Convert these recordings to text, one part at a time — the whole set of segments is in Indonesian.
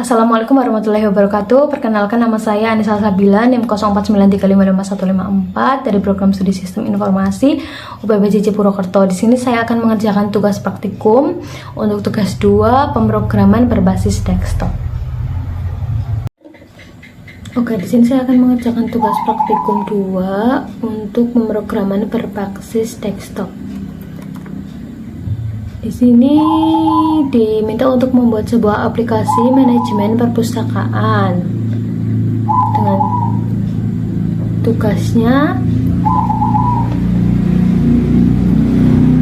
Assalamualaikum warahmatullahi wabarakatuh. Perkenalkan, nama saya Anissa Sabila, NIM 0493555154 dari Program Studi Sistem Informasi UPBJJ Purwokerto. Di sini saya akan mengerjakan tugas praktikum untuk tugas 2 pemrograman berbasis desktop. Oke, di sini saya akan mengerjakan tugas praktikum 2 untuk pemrograman berbasis desktop. Di sini diminta untuk membuat sebuah aplikasi manajemen perpustakaan. Dengan tugasnya,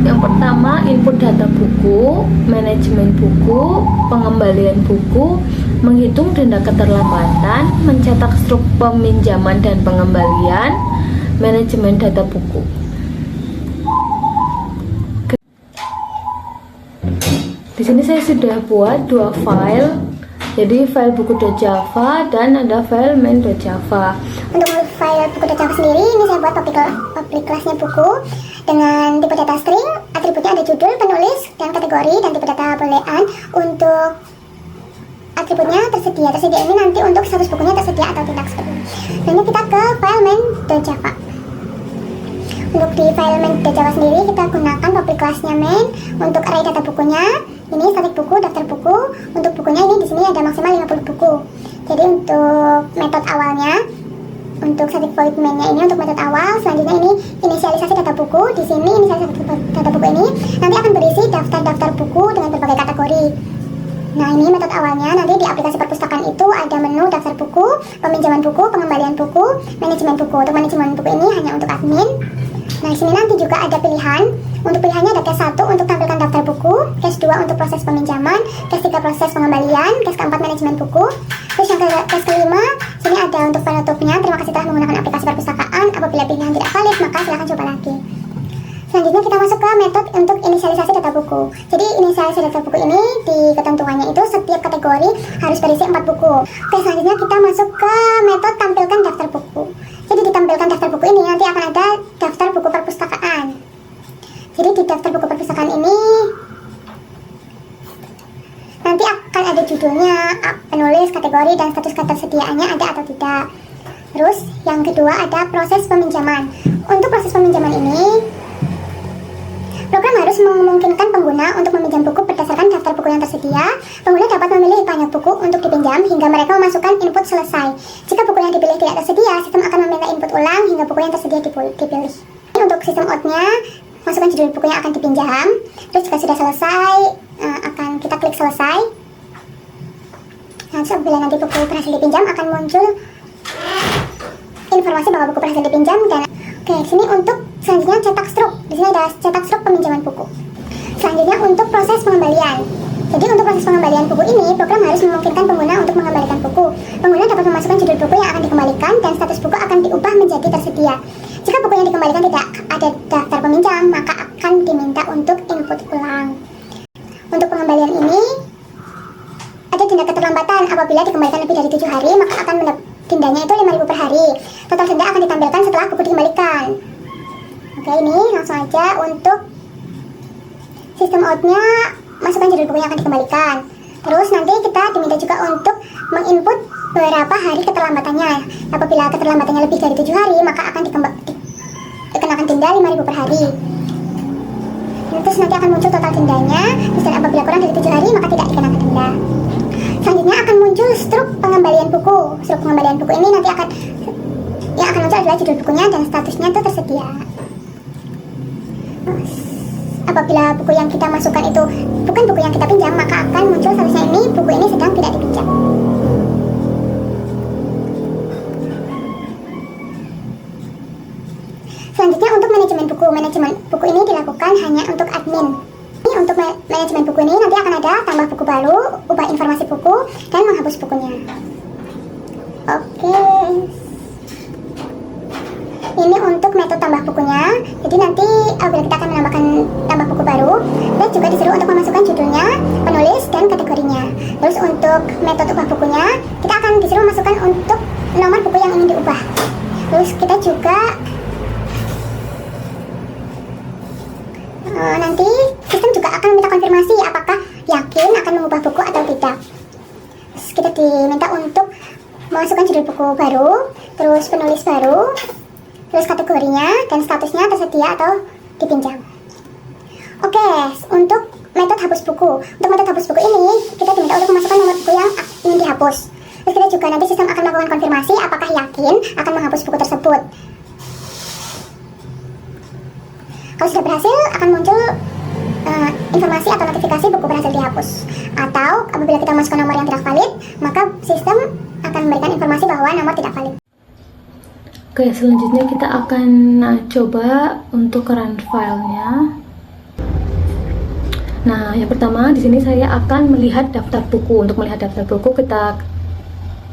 yang pertama input data buku, manajemen buku, pengembalian buku, menghitung denda keterlambatan, mencetak struk peminjaman dan pengembalian, manajemen data buku. Di sini saya sudah buat 2 file, jadi file buku.java dan ada file main.java. Untuk file buku.java sendiri, ini saya buat public class-nya buku dengan tipe data string, atributnya ada judul, penulis, dan kategori, dan tipe data boolean. Untuk atributnya tersedia ini nanti untuk status bukunya tersedia atau tidak seperti ini. Dan ini kita ke file main.java. Untuk di file main.java sendiri kita gunakan public class-nya main. Untuk array data bukunya, ini static buku, daftar buku. Untuk bukunya ini di sini ada maksimal 50 buku. Jadi untuk metode awalnya, untuk static void main-nya ini untuk metode awal. Selanjutnya ini inisialisasi data buku. Di sini inisialisasi data buku ini nanti akan berisi daftar-daftar buku dengan berbagai kategori. Nah, ini metode awalnya. Nanti di aplikasi perpustakaan itu ada menu daftar buku, peminjaman buku, pengembalian buku, manajemen buku. Untuk manajemen buku ini hanya untuk admin. Nah, di sini nanti juga ada pilihan. Untuk pilihannya ada case 1 untuk tampilkan daftar buku, case 2 untuk proses peminjaman, case 3 proses pengembalian, case 4 manajemen buku. Terus yang case kelima, sini ada untuk penutupnya. Terima kasih telah menggunakan aplikasi perpustakaan. Apabila pilihan tidak valid, maka silahkan coba lagi. Selanjutnya kita masuk ke metode untuk inisialisasi data buku. Jadi inisialisasi data buku ini di ketentuannya itu setiap kategori harus berisi 4 buku. Oke, selanjutnya kita masuk ke metode tampilkan daftar buku. Jadi ditampilkan daftar buku ini nanti akan ada daftar buku perpustakaan. Jadi di daftar buku perpustakaan ini nanti akan ada judulnya, penulis, kategori, dan status ketersediaannya ada atau tidak. Terus yang kedua ada proses peminjaman. Untuk proses peminjaman ini, program harus memungkinkan pengguna untuk meminjam buku berdasarkan daftar buku yang tersedia. Pengguna dapat memilih banyak buku untuk dipinjam hingga mereka memasukkan input selesai. Jika buku yang dipilih tidak tersedia, sistem akan meminta input ulang hingga buku yang tersedia dipilih. Untuk sistem out-nya, masukkan judul buku yang akan dipinjam. Terus jika sudah selesai, akan kita klik selesai. Nah, apabila nanti buku berhasil dipinjam, akan muncul informasi bahwa buku berhasil dipinjam. Dan oke, sini untuk selanjutnya cetak struk. Di sini ada cetak struk peminjaman buku. Selanjutnya untuk proses pengembalian. Jadi untuk proses pengembalian buku ini, program harus memungkinkan pengguna untuk mengembalikan buku. Pengguna dapat memasukkan judul buku yang akan dikembalikan dan status buku akan diubah menjadi tersedia. Jika buku yang dikembalikan tidak ada daftar peminjam, maka akan diminta untuk input ulang. Untuk pengembalian ini, ada denda keterlambatan. Apabila dikembalikan lebih dari 7 hari, maka akan dendanya itu 5.000 per hari. Total denda akan ditampilkan setelah buku dikembalikan. Oke, ini langsung aja untuk sistem out-nya, masukkan judul buku yang akan dikembalikan. Terus nanti kita diminta juga untuk menginput berapa hari keterlambatannya. Apabila keterlambatannya lebih dari 7 hari, maka akan dikenakan denda 5.000 per hari. Terus nanti akan muncul total dendanya. Terus dan apabila kurang dari 7 hari, maka tidak dikenakan denda. Selanjutnya akan muncul struk pengembalian buku. Struk pengembalian buku ini nanti yang akan muncul adalah judul bukunya dan statusnya itu tersedia. Apabila buku yang kita masukkan itu bukan buku yang kita pinjam, maka akan muncul statusnya ini, buku ini sedang tidak dipinjam. Selanjutnya untuk manajemen buku. Manajemen buku ini dilakukan hanya untuk admin. Untuk manajemen buku ini nanti akan ada tambah buku baru, ubah informasi buku, dan menghapus bukunya. Oke. Ini untuk metode tambah bukunya. Jadi nanti apabila kita akan menambahkan tambah buku baru, dan juga disuruh untuk memasukkan judulnya, penulis, dan kategorinya. Terus untuk metode ubah bukunya, kita akan disuruh memasukkan untuk nomor buku yang ingin diubah. Terus kita juga nanti sistem juga akan minta konfirmasi apakah yakin akan mengubah buku atau tidak. kita diminta untuk memasukkan judul buku baru, terus penulis baru, terus kategorinya dan statusnya tersedia atau dipinjam. Oke, untuk metode hapus buku. Untuk metode hapus buku ini, kita diminta untuk memasukkan nomor buku yang ingin dihapus. Terus kita juga nanti sistem akan melakukan konfirmasi apakah yakin akan menghapus buku tersebut. Kalau sudah berhasil, akan muncul informasi atau notifikasi buku berhasil dihapus. Atau apabila kita masukkan nomor yang tidak valid, maka sistem akan memberikan informasi bahwa nomor tidak valid. Oke, selanjutnya kita akan coba untuk run filenya. Nah, yang pertama di sini saya akan melihat daftar buku. Untuk melihat daftar buku, kita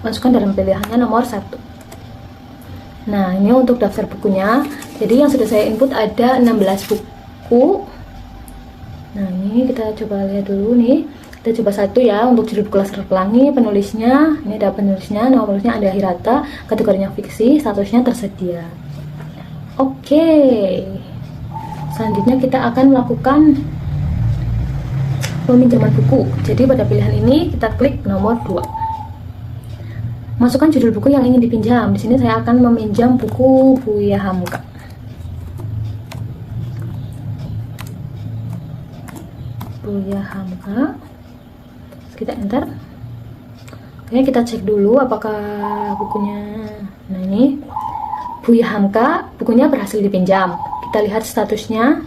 masukkan dalam pilihannya nomor 1. Nah, ini untuk daftar bukunya. Jadi yang sudah saya input ada 16 buku. Nah, ini kita coba lihat dulu nih. Kita coba satu ya, untuk judul buku Laskar Pelangi, penulisnya, ini ada penulisnya, nama penulisnya ada Hirata, kategorinya fiksi, statusnya tersedia. Oke. Selanjutnya kita akan melakukan peminjaman buku. Jadi pada pilihan ini kita klik nomor 2. Masukkan judul buku yang ingin dipinjam. Di sini saya akan meminjam buku Buya Hamka. Buya Hamka. Kita enter. Oke, kita cek dulu apakah bukunya. Nah, ini Buya Hamka, bukunya berhasil dipinjam. Kita lihat statusnya.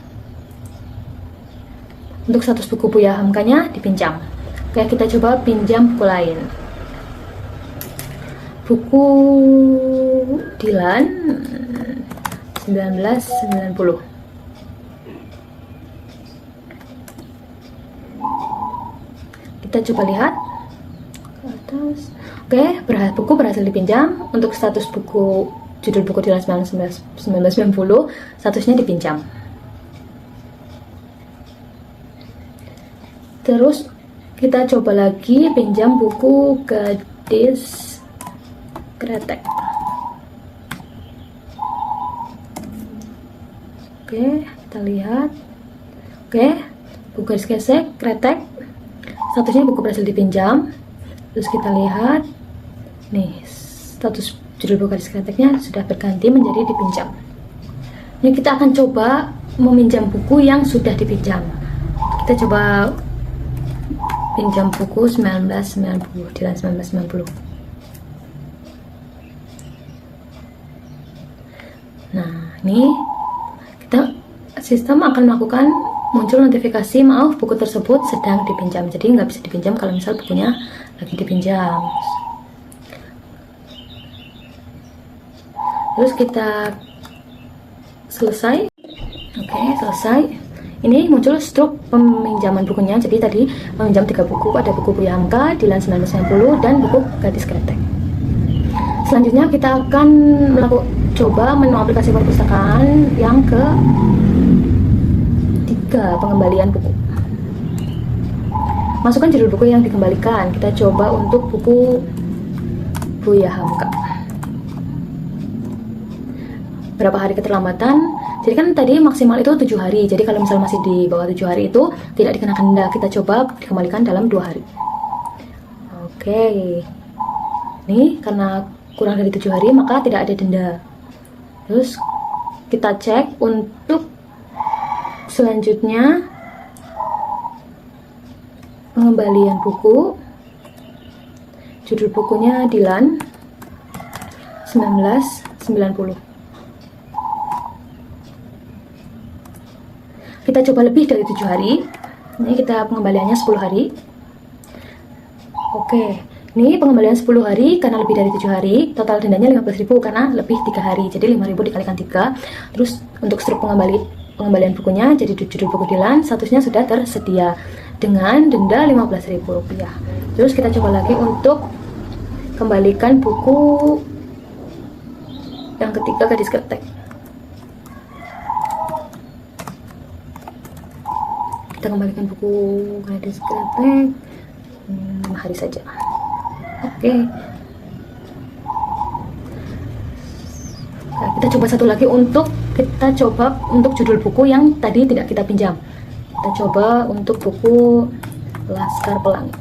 Untuk status buku Buya Hamkanya dipinjam. Oke, kita coba pinjam buku lain. Buku Dilan 1990. Kita coba lihat ke atas. Oke, buku berhasil dipinjam. Untuk status buku, judul buku Dilan 1990, statusnya dipinjam. Terus kita coba lagi pinjam buku Gadis Kretek. Oke, kita lihat. Oke, buku Gadis Kretek, statusnya buku berhasil dipinjam. Terus kita lihat, nih status judul buku Gadis Kreteknya sudah berganti menjadi dipinjam. Ini kita akan coba meminjam buku yang sudah dipinjam. Kita coba pinjam buku 1990, Dilan 1990. Nah, ini sistem akan melakukan muncul notifikasi, maaf buku tersebut sedang dipinjam. Jadi nggak bisa dipinjam kalau misal bukunya lagi dipinjam. Terus kita selesai. Oke, selesai. Ini muncul struk peminjaman bukunya. Jadi tadi meminjam 3 buku, ada buku Buya Hamka, Dilan 1990, dan buku Gadis Kretek. Selanjutnya kita akan coba menu aplikasi perpustakaan yang ke-3, pengembalian buku. Masukkan judul buku yang dikembalikan. Kita coba untuk buku Buya Hamka. Berapa hari keterlambatan? Jadi kan tadi maksimal itu 7 hari. Jadi kalau misal masih di bawah 7 hari itu tidak dikenakan denda. Kita coba dikembalikan dalam 2 hari. Oke. Ini karena kurang dari 7 hari maka tidak ada denda. Terus kita cek untuk selanjutnya pengembalian buku. Judul bukunya Dilan 1990. Kita coba lebih dari 7 hari. Ini kita pengembaliannya 10 hari. Oke, ini pengembalian 10 hari karena lebih dari 7 hari. Total dendanya 15.000 karena lebih 3 hari. Jadi 5.000 dikalikan 3. Terus untuk struk pengembalian bukunya, jadi judul buku Dilan, statusnya sudah tersedia dengan denda Rp15.000. Terus kita coba lagi untuk kembalikan buku yang ketiga, Gadis Kretek. Kita kembalikan buku Gadis Kretek 5 hari saja. Oke. Nah, kita coba satu lagi untuk judul buku yang tadi tidak kita pinjam. Kita coba untuk buku Laskar Pelangi.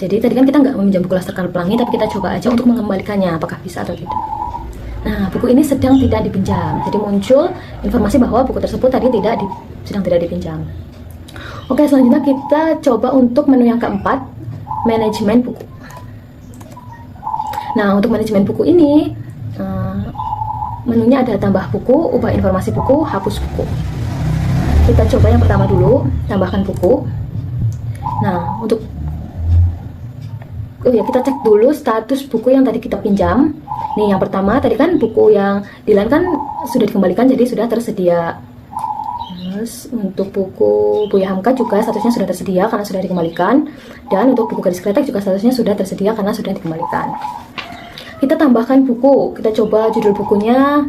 Jadi tadi kan kita nggak meminjam buku Laskar Pelangi, tapi kita coba aja untuk mengembalikannya, apakah bisa atau tidak. Nah, buku ini sedang tidak dipinjam. Jadi muncul informasi bahwa buku tersebut tadi sedang tidak dipinjam. Oke, selanjutnya kita coba untuk menu yang keempat, manajemen buku. Nah, untuk manajemen buku ini, menunya ada tambah buku, ubah informasi buku, hapus buku. Kita coba yang pertama dulu, tambahkan buku. Nah, kita cek dulu status buku yang tadi kita pinjam. Nih, yang pertama tadi kan buku yang di line kan sudah dikembalikan, jadi sudah tersedia. Terus untuk buku Buya Hamka juga statusnya sudah tersedia karena sudah dikembalikan. Dan untuk buku Gadis Kretek juga statusnya sudah tersedia karena sudah dikembalikan. Kita tambahkan buku, kita coba judul bukunya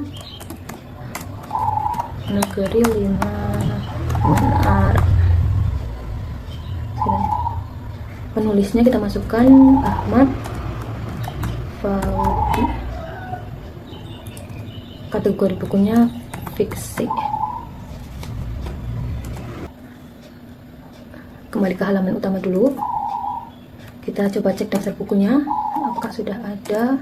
Negeri Lima Menara. Penulisnya kita masukkan Ahmad Faudi. Kategori bukunya fiksi. Kembali ke halaman utama dulu. Kita coba cek daftar bukunya, apakah sudah ada.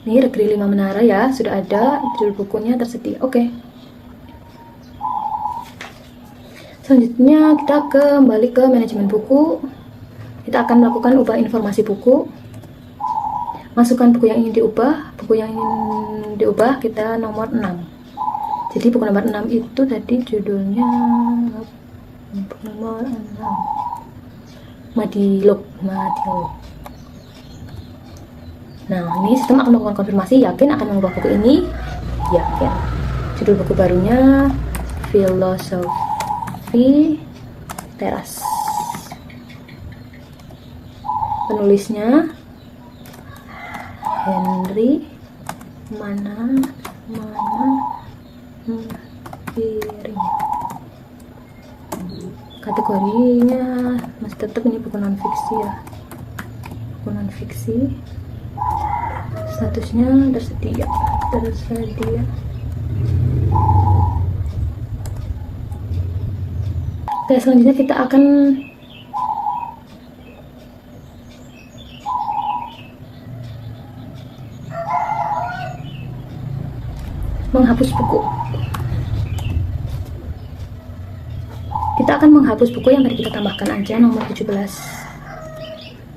Ini Negeri Lima Menara ya, sudah ada, judul bukunya tersedia. Oke. Selanjutnya kita kembali ke manajemen buku. Kita akan melakukan ubah informasi buku. Masukkan buku yang ingin diubah. Buku yang ingin diubah kita nomor 6. Jadi buku nomor 6 itu tadi judulnya nomor 6. Madilog. Nah, ini sistem akan melakukan konfirmasi, yakin akan mengubah buku ini? Yakin. Judul buku barunya Filosofi Teras. Penulisnya Henry mana Piring. Kategorinya masih tetap ini buku non fiksi ya. Buku non fiksi. Statusnya tersedia. Oke, selanjutnya kita akan menghapus buku. Kita akan menghapus buku yang tadi kita tambahkan aja, nomor 17.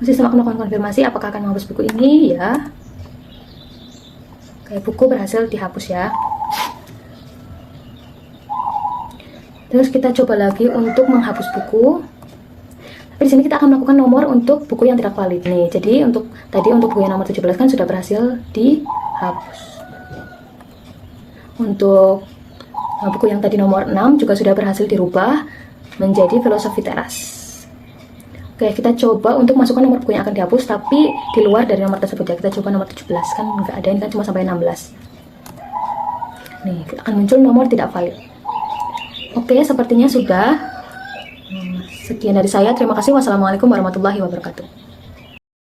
Sistem akan melakukan konfirmasi apakah akan menghapus buku ini ya. Kayak buku berhasil dihapus ya. Terus kita coba lagi untuk menghapus buku. Tapi di sini kita akan melakukan nomor untuk buku yang tidak valid nih. Jadi untuk buku yang nomor 17 kan sudah berhasil dihapus. Untuk buku yang tadi nomor 6 juga sudah berhasil dirubah menjadi Filosofi Teras. Oke, kita coba untuk masukkan nomor buku yang akan dihapus, tapi di luar dari nomor tersebut ya. Kita coba nomor 17, kan nggak ada, ini kan cuma sampai 16. Nih, akan muncul nomor tidak valid. Oke, sepertinya sudah. Sekian dari saya, terima kasih. Wassalamualaikum warahmatullahi wabarakatuh.